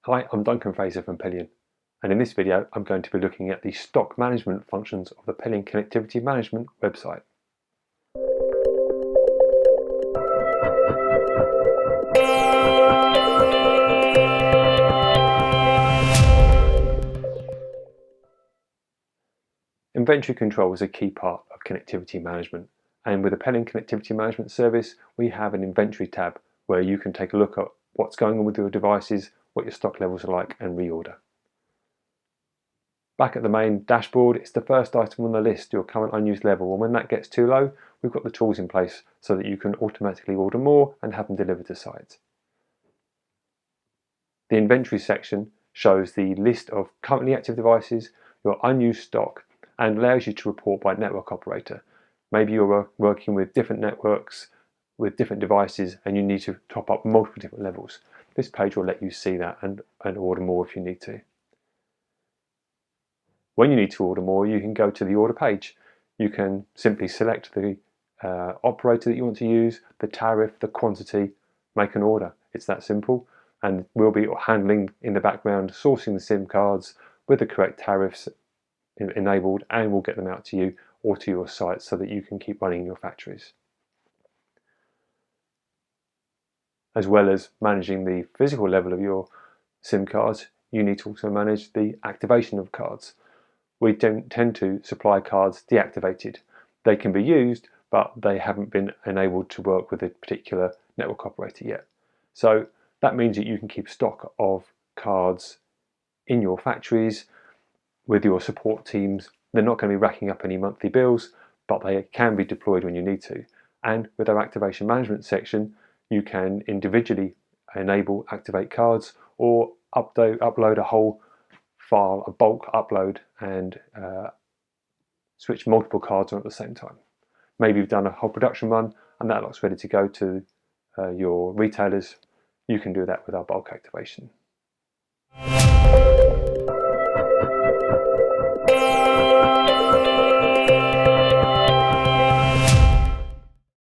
Hi, I'm Duncan Fraser from Pelion, and in this video I'm going to be looking at the stock management functions of the Pelion Connectivity Management website. Inventory control is a key part of connectivity management, and with the Pelion Connectivity Management service we have an inventory tab where you can take a look at what's going on with your devices, what your stock levels are like, and reorder. Back at the main dashboard, it's the first item on the list, your current unused level, and when that gets too low, we've got the tools in place so that you can automatically order more and have them delivered to site. The inventory section shows the list of currently active devices, your unused stock, and allows you to report by network operator. Maybe you're working with different networks with different devices and you need to top up multiple different levels. This page will let you see that and order more if you need to. When you need to order more, you can go to the order page. You can simply select the operator that you want to use, the tariff, the quantity, make an order. It's that simple, and we'll be handling in the background, sourcing the SIM cards with the correct tariffs enabled, and we'll get them out to you or to your site so that you can keep running your factories. As well as managing the physical level of your SIM cards, you need to also manage the activation of cards. We don't tend to supply cards deactivated. They can be used, but they haven't been enabled to work with a particular network operator yet. So that means that you can keep stock of cards in your factories with your support teams. They're not going to be racking up any monthly bills, but they can be deployed when you need to. And with our activation management section, you can individually enable activate cards or upload a whole file, a bulk upload, and switch multiple cards on at the same time. Maybe you've done a whole production run and that looks ready to go to your retailers. You can do that with our bulk activation.